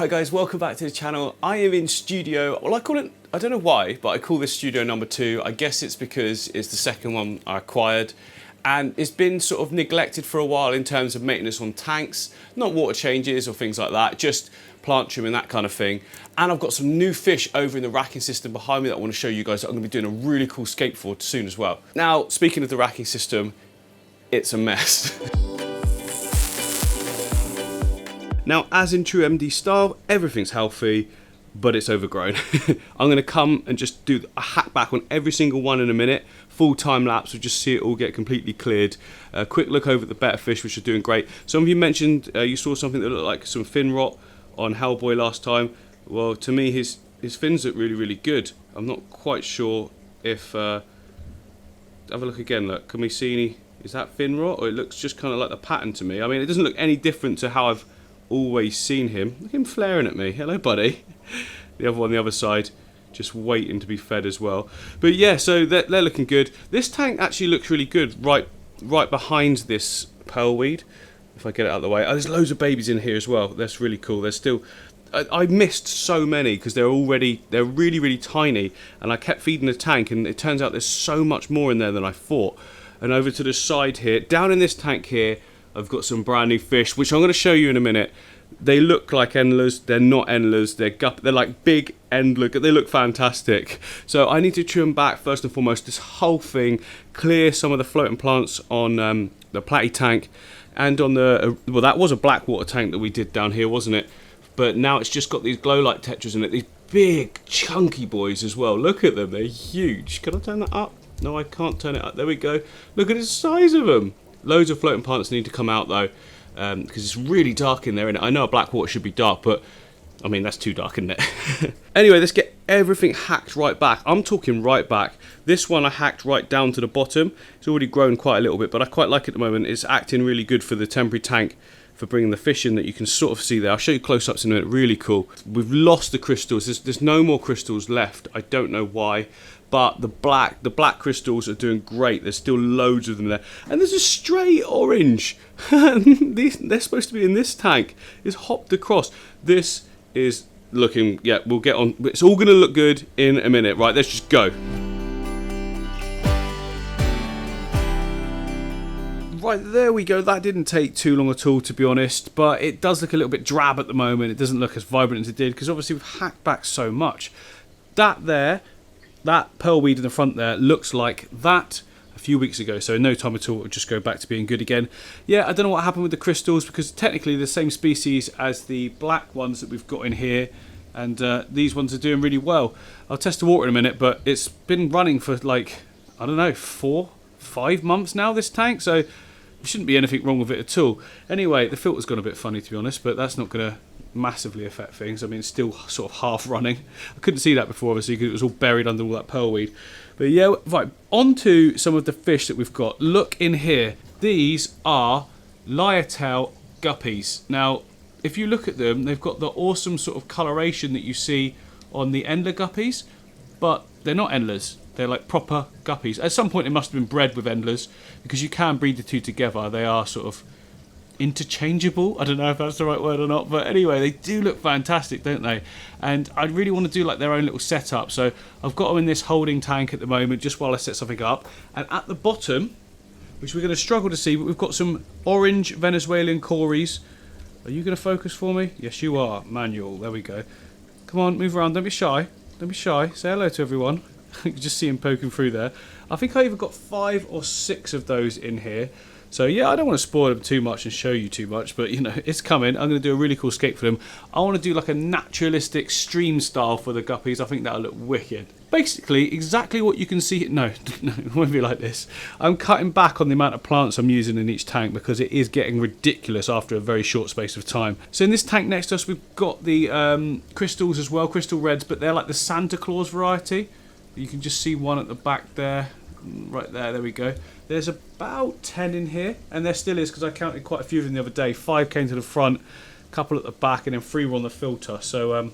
Hi guys, welcome back to the channel. I am in studio, well I call it, I don't know why, but I call this studio number 2. I guess it's because it's the second one I acquired and it's been sort of neglected for a while in terms of maintenance on tanks, not water changes or things like that, just plant trimming, that kind of thing. And I've got some new fish over in the racking system behind me that I want to show you guys that I'm going to be doing a really cool scape for soon as well. Now, speaking of the racking system, it's a mess. Now, as in true MD style, everything's healthy, but it's overgrown. I'm going to come and just do a hack back on every single one in a minute, full time lapse, we'll just see it all get completely cleared. A quick look over at the better fish, which are doing great. Some of you mentioned you saw something that looked like some fin rot on Hellboy last time. Well, to me, his fins look really, really good. I'm not quite sure if... have a look again, look, can we see any... Is that fin rot, or it looks just kind of like the pattern to me? I mean, it doesn't look any different to how I've always seen him. Look at him flaring at me. Hello, buddy. The other one on the other side, just waiting to be fed as well. But yeah, so they're looking good. This tank actually looks really good right behind this pearlweed. If I get it out of the way. Oh, there's loads of babies in here as well. That's really cool. There's still... I missed so many because they're really, really tiny. And I kept feeding the tank and it turns out there's so much more in there than I thought. And over to the side here, down in this tank here, I've got some brand new fish, which I'm going to show you in a minute. They look like endlers. They're not endlers. They're like big endler. They look fantastic. So I need to trim back first and foremost this whole thing, clear some of the floating plants on the platy tank, and on the well, that was a black water tank that we did down here, wasn't it? But now it's just got these glow light tetras in it. These big chunky boys as well. Look at them. They're huge. Can I turn that up? No, I can't turn it up. There we go. Look at the size of them. Loads of floating plants need to come out though, because it's really dark in there. And I know a black water should be dark, but I mean that's too dark, isn't it? Anyway, let's get everything hacked right back. I'm talking right back. This one I hacked right down to the bottom. It's already grown quite a little bit, but I quite like it at the moment. It's acting really good for the temporary tank for bringing the fish in that you can sort of see there. I'll show you close-ups in a minute. Really cool. We've lost the crystals. There's no more crystals left. I don't know why. But the black crystals are doing great. There's still loads of them there. And there's a stray orange. They're supposed to be in this tank. It's hopped across. This is looking, yeah, we'll get on. It's all going to look good in a minute. Right, let's just go. Right, there we go. That didn't take too long at all, to be honest. But it does look a little bit drab at the moment. It doesn't look as vibrant as it did, because obviously we've hacked back so much. That pearlweed in the front there looks like that a few weeks ago, so in no time at all it'll just go back to being good again. Yeah, I don't know what happened with the crystals, because technically the same species as the black ones that we've got in here, and these ones are doing really well. I'll test the water in a minute, but it's been running for like, I don't know, 4-5 months now, this tank, so there shouldn't be anything wrong with it at all. Anyway, the filter's gone a bit funny, to be honest, but that's not going to massively affect things. I mean, it's still sort of half running. I couldn't see that before, obviously, because it was all buried under all that pearlweed. But yeah, right, on to some of the fish that we've got. Look in here. These are lyre-tail guppies. Now, if you look at them, they've got the awesome sort of coloration that you see on the endler guppies, but they're not endlers. They're like proper guppies. At some point, it must have been bred with endlers, because you can breed the two together. They are sort of interchangeable. I don't know if that's the right word or not, but anyway, they do look fantastic, don't they? And I really want to do like their own little setup, so I've got them in this holding tank at the moment just while I set something up. And at the bottom, which we're going to struggle to see, but we've got some orange Venezuelan Corys. Are you going to focus for me? Yes, you are. Manual. There we go. Come on, move around. Don't be shy. Don't be shy. Say hello to everyone. You can just see him poking through there. I think I even got 5 or 6 of those in here. So yeah, I don't want to spoil them too much and show you too much, but you know, it's coming. I'm going to do a really cool scape for them. I want to do like a naturalistic stream style for the guppies. I think that'll look wicked. Basically, exactly what you can see. No, it won't be like this. I'm cutting back on the amount of plants I'm using in each tank because it is getting ridiculous after a very short space of time. So in this tank next to us, we've got the crystals as well, crystal reds, but they're like the Santa Claus variety. You can just see one at the back there. Right there we go. There's about 10 in here, and there still is because I counted quite a few of them the other day. 5 came to the front, a couple at the back, and then 3 were on the filter. So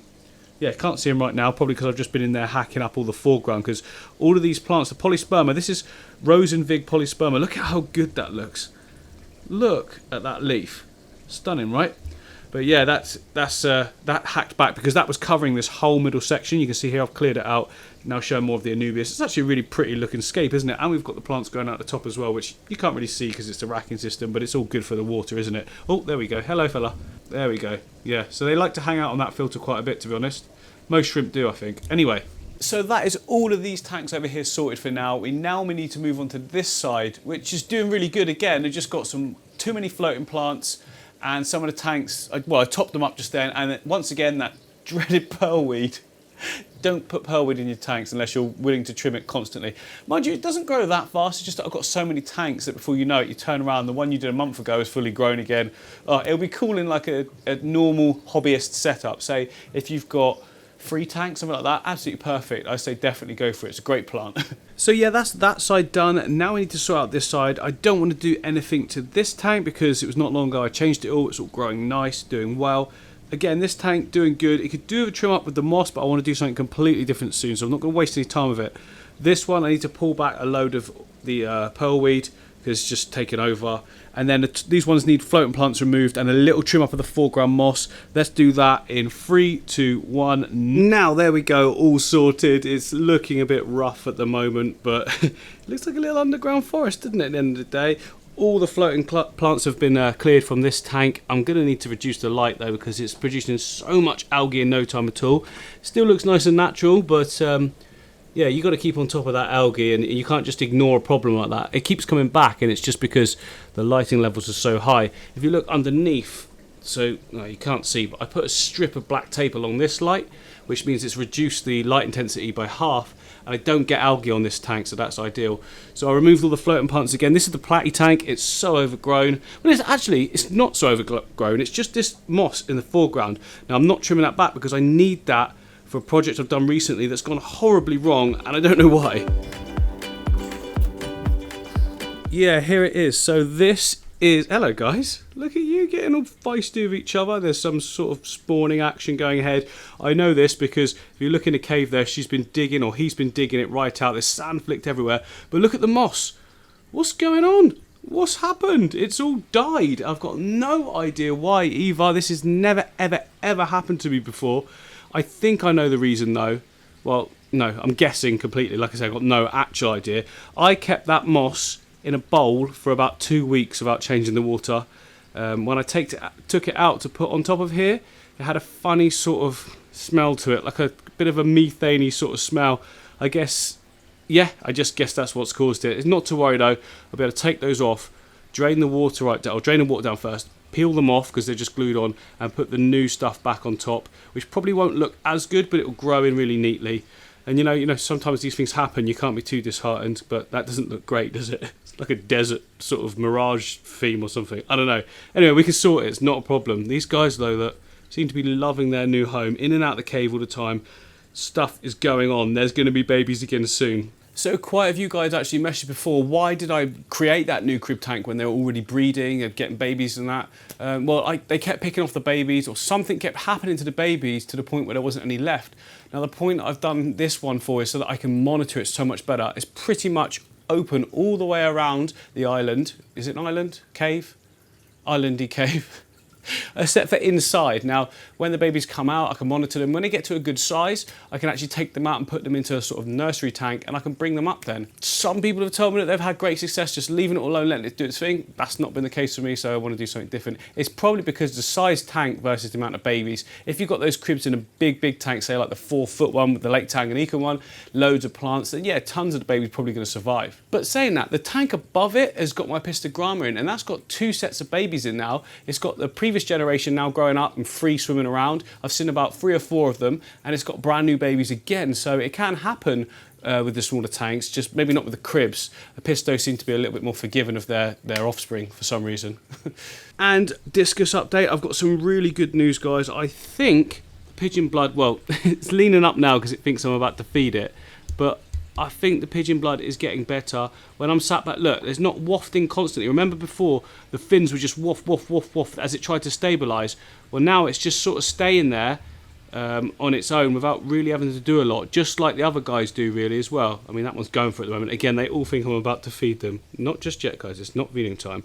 yeah, can't see them right now, probably because I've just been in there hacking up all the foreground, because all of these plants are polysperma. This is Rosenvig polysperma. Look at how good that looks. Look at that leaf. Stunning, right? But yeah, that hacked back because that was covering this whole middle section. You can see here I've cleared it out. Now showing more of the Anubias. It's actually a really pretty looking scape, isn't it? And we've got the plants going out the top as well, which you can't really see because it's a racking system, but it's all good for the water, isn't it? Oh, there we go. Hello, fella. There we go. Yeah, so they like to hang out on that filter quite a bit, to be honest. Most shrimp do, I think. Anyway, so that is all of these tanks over here sorted for now. We need to move on to this side, which is doing really good again. They've just got too many floating plants, and some of the tanks, well, I topped them up just then, and once again, that dreaded pearlweed. Don't put pearlweed in your tanks unless you're willing to trim it constantly. Mind you, it doesn't grow that fast. It's just that I've got so many tanks that before you know it, you turn around, the one you did a month ago is fully grown again. It'll be cool in like a normal hobbyist setup. Say if you've got 3 tanks, something like that, absolutely perfect. I say definitely go for it. It's a great plant. So yeah, that's that side done. Now we need to sort out this side. I don't want to do anything to this tank because it was not long ago I changed it all. It's all growing nice, doing well. Again, this tank doing good. It could do a trim up with the moss, but I want to do something completely different soon, so I'm not going to waste any time with it. This one, I need to pull back a load of the pearlweed because it's just taken over. And then these ones need floating plants removed and a little trim up of the foreground moss. Let's do that in 3, 2, 1. Now, there we go, all sorted. It's looking a bit rough at the moment, but it looks like a little underground forest, doesn't it, at the end of the day? All the floating plants have been cleared from this tank. I'm going to need to reduce the light though because it's producing so much algae in no time at all. Still looks nice and natural, but yeah, you got to keep on top of that algae, and you can't just ignore a problem like that. It keeps coming back, and it's just because the lighting levels are so high. If you look underneath, so no, you can't see, but I put a strip of black tape along this light, which means it's reduced the light intensity by half. And I don't get algae on this tank, so that's ideal. So I removed all the floating plants again. This is the platy tank. It's so overgrown. Well, it's not so overgrown. It's just this moss in the foreground. Now, I'm not trimming that back because I need that for a project I've done recently that's gone horribly wrong, and I don't know why. Yeah, here it is. So this is... Hello, guys. Look at you getting all feisty with each other. There's some sort of spawning action going ahead. I know this because if you look in the cave there, she's been digging, or he's been digging it right out. There's sand flicked everywhere. But look at the moss. What's going on? What's happened? It's all died. I've got no idea why either. This has never, ever, ever happened to me before. I think I know the reason, though. Well, no, I'm guessing completely. Like I said, I've got no actual idea. I kept that moss in a bowl for about 2 weeks without changing the water. When I took it out to put on top of here, it had a funny sort of smell to it, like a bit of a methane-y sort of smell. I guess, yeah, I just guess that's what's caused it. It's not to worry though. I'll be able to take those off, drain the water right down. I'll drain the water down first, peel them off because they're just glued on, and put the new stuff back on top, which probably won't look as good, but it'll grow in really neatly. And you know, sometimes these things happen. You can't be too disheartened, but that doesn't look great, does it? It's like a desert sort of mirage theme or something. I don't know. Anyway, we can sort it. It's not a problem. These guys, though, that seem to be loving their new home, in and out of the cave all the time. Stuff is going on. There's going to be babies again soon. So quite a few guys actually messaged before, why did I create that new crib tank when they were already breeding and getting babies and that? They kept picking off the babies, or something kept happening to the babies to the point where there wasn't any left. Now the point I've done this one for is so that I can monitor it so much better. It's pretty much open all the way around the island. Is it an island? Cave? Islandy cave. Except for inside. Now, when the babies come out, I can monitor them. When they get to a good size, I can actually take them out and put them into a sort of nursery tank, and I can bring them up then. Some people have told me that they've had great success just leaving it alone, letting it do its thing. That's not been the case for me, so I want to do something different. It's probably because the size tank versus the amount of babies. If you've got those cribs in a big tank, say like the 4-foot one with the Lake Tanganyika one, loads of plants, then yeah, tons of the babies probably going to survive. But saying that, the tank above it has got my pistogramma in, and that's got 2 sets of babies in now. It's got the previous generation now growing up and free swimming around. I've seen about 3 or 4 of them, and it's got brand new babies again, so it can happen with the smaller tanks, just maybe not with the cribs. The pistos seem to be a little bit more forgiving of their offspring for some reason. And Discus update, I've got some really good news, guys. I think the pigeon blood, well, it's leaning up now because it thinks I'm about to feed it, but I think the pigeon blood is getting better. When I'm sat back, look, there's not wafting constantly. Remember before, the fins were just waft as it tried to stabilise. Well, now it's just sort of staying there on its own without really having to do a lot, just like the other guys do really as well. I mean, that one's going for it at the moment. Again, they all think I'm about to feed them. Not just yet, guys. It's not feeding time.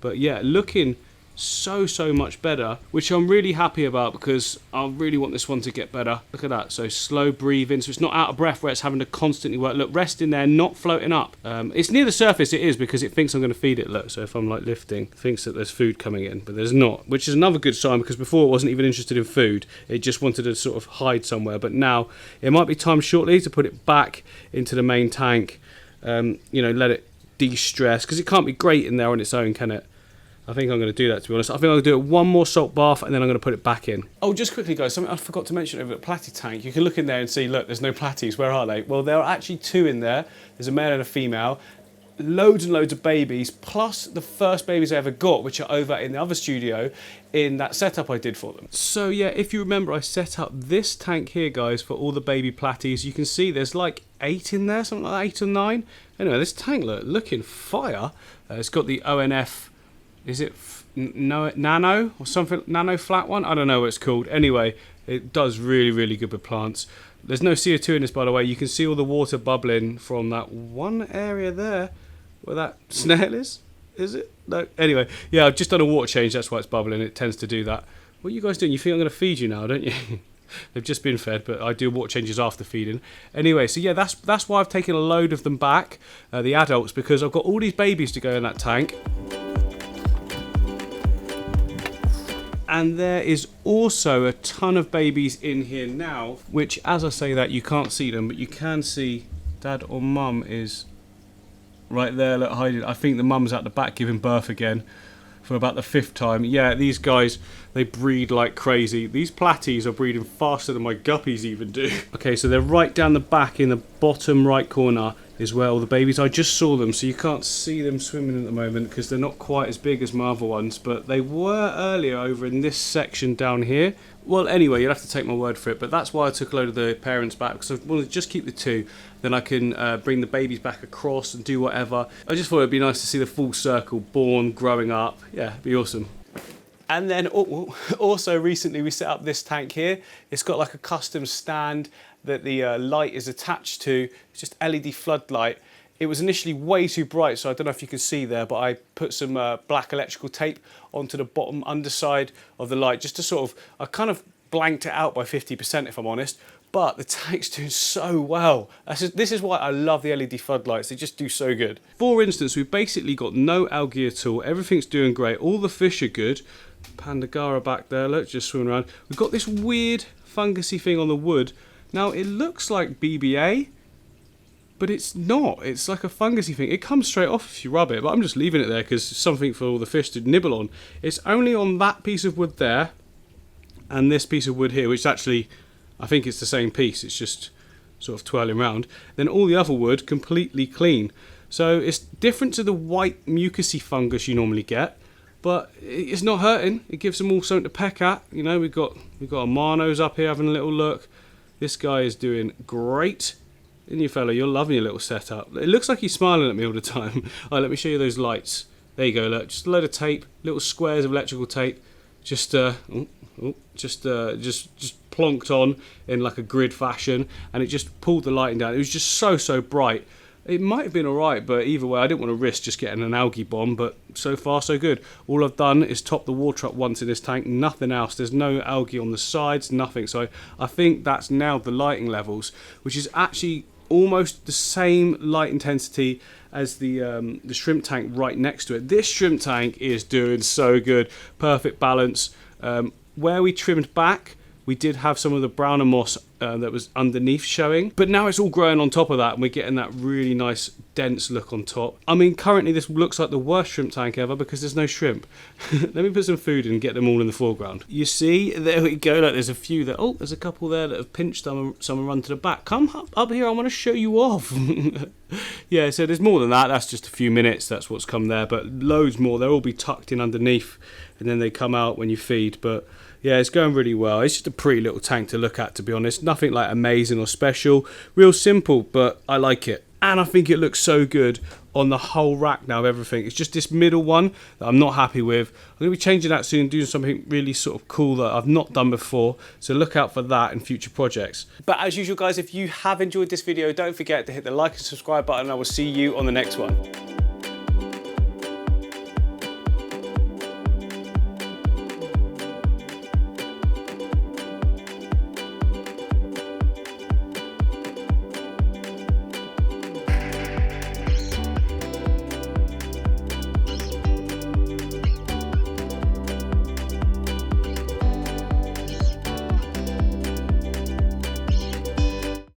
But yeah, looking so much better, which I'm really happy about because I really want this one to get better. Look at that, so slow breathing, so it's not out of breath where it's having to constantly work. Look, rest in there, not floating up. It's near the surface, it is, because it thinks I'm going to feed it. Look, so if I'm like lifting, it thinks that there's food coming in, but there's not, which is another good sign, because before it wasn't even interested in food, it just wanted to sort of hide somewhere. But now it might be time shortly to put it back into the main tank, you know, let it de-stress, because it can't be great in there on its own, can it? I think I'm going to do that, to be honest. I think I'm going to do it one more salt bath and then I'm going to put it back in. Oh, just quickly guys, something I forgot to mention over at Platy Tank. You can look in there and see, look, there's no platies. Where are they? Well, there are actually two in there. There's a male and a female. Loads and loads of babies, plus the first babies I ever got, which are over in the other studio in that setup I did for them. So yeah, if you remember, I set up this tank here, guys, for all the baby platies. You can see there's like 8 in there, something like 8 or 9. Anyway, this tank, look, looking fire. It's got the ONF, is it nano or something, nano flat one? I don't know what it's called. Anyway, it does really good with plants. There's no CO2 in this, by the way. You can see all the water bubbling from that one area there where that snail is it? No. Anyway, yeah, I've just done a water change. That's why it's bubbling. It tends to do that. What are you guys doing? You think I'm going to feed you now, don't you? They've just been fed, but I do water changes after feeding. Anyway, so yeah, that's why I've taken a load of them back, the adults, because I've got all these babies to go in that tank. And there is also a ton of babies in here now, which, as I say that, you can't see them, but you can see Dad or Mum is right there, look, hiding. I think the mum's at the back giving birth again for about the 5th time. Yeah, these guys, they breed like crazy. These platies are breeding faster than my guppies even do. Okay, so they're right down the back in the bottom right corner is where all the babies, I just saw them, so you can't see them swimming at the moment because they're not quite as big as my other ones, but they were earlier over in this section down here. Well, anyway, you'll have to take my word for it, but that's why I took a load of the parents back, because I wanted to just keep the 2, then I can bring the babies back across and do whatever. I just thought it'd be nice to see the full circle, born, growing up. Yeah, it'd be awesome. And then also recently we set up this tank here. It's got like a custom stand that the light is attached to. It's just LED floodlight. It was initially way too bright, so I don't know if you can see there, but I put some black electrical tape onto the bottom underside of the light just to sort of, I kind of blanked it out by 50% if I'm honest, but the tank's doing so well. This is why I love the LED floodlights, they just do so good. For instance, we've basically got no algae at all, everything's doing great, all the fish are good. Pandagara back there, look, just swimming around. We've got this weird fungusy thing on the wood. Now it looks like BBA, but it's not. It's like a fungusy thing. It comes straight off if you rub it, but I'm just leaving it there because it's something for all the fish to nibble on. It's only on that piece of wood there and this piece of wood here, which actually, I think it's the same piece. It's just sort of twirling around. Then all the other wood completely clean. So it's different to the white mucusy fungus you normally get, but it's not hurting. It gives them all something to peck at. You know, we've got our Manos up here having a little look. This guy is doing great. Isn't you, fella? You're loving your little setup. It looks like he's smiling at me all the time. All right, let me show you those lights. There you go, look. Just a load of tape, little squares of electrical tape. Just plonked on in like a grid fashion, and it just pulled the lighting down. It was just so bright. It might have been alright, but either way, I didn't want to risk just getting an algae bomb, but so far so good. All I've done is top the water up once in this tank, nothing else. There's no algae on the sides, nothing. So I think that's nailed the lighting levels, which is actually almost the same light intensity as the shrimp tank right next to it. This shrimp tank is doing so good. Perfect balance. Where we trimmed back, we did have some of the browner moss that was underneath showing, but now it's all growing on top of that and we're getting that really nice dense look on top. I mean, currently this looks like the worst shrimp tank ever because there's no shrimp. Let me put some food in and get them all in the foreground. You see, there we go, like there's a few there. Oh, there's a couple there that have pinched some and run to the back. Come up here, I want to show you off. Yeah, so there's more than that. That's just a few minutes, that's what's come there, but loads more. They'll all be tucked in underneath and then they come out when you feed. But yeah, it's going really well. It's just a pretty little tank to look at, to be honest. Nothing like amazing or special. Real simple, but I like it. And I think it looks so good on the whole rack now of everything. It's just this middle one that I'm not happy with. I'm going to be changing that soon, doing something really sort of cool that I've not done before. So look out for that in future projects. But as usual, guys, if you have enjoyed this video, don't forget to hit the like and subscribe button. I will see you on the next one.